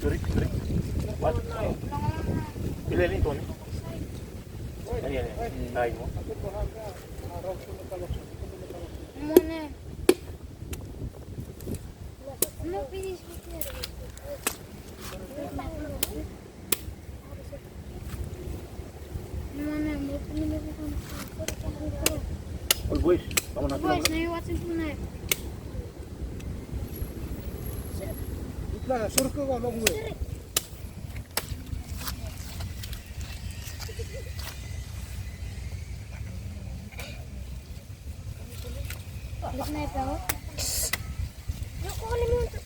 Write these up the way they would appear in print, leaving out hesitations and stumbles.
Drink. What? Pilih ito ni. Yan. Kain mo. Muna. Ano pinis ko siya? Muna, mo pinis ko. All boys, kamu nak Boys, naiwatin po na. Itla, suruh ke kalau gue. Balik na ito. Yung kukunin mo ito.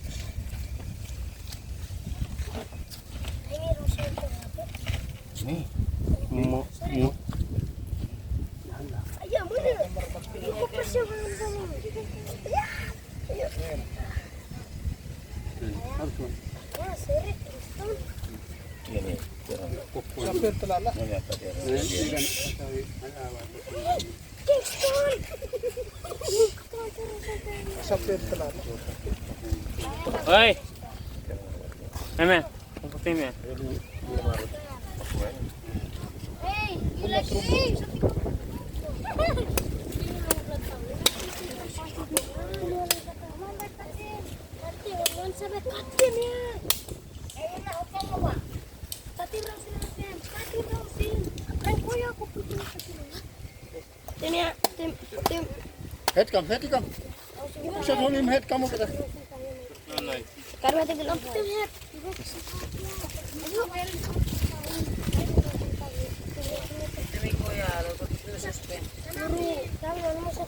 Ay, mayroong siya ito. Ni. Mo. Ayaw mo na. Ako pa siya mga naman. Ayaw. Ya, seret. Kriston. Ini. Sampai terlala. Kriston. Sampai terlala. Oi. Meme, kumputin ya. Hey, you like this? Head kam. Bisa holim head kamu kita. Karena tinggal tim head. Ini ko ya, lo ko suspend. Kalau mau sa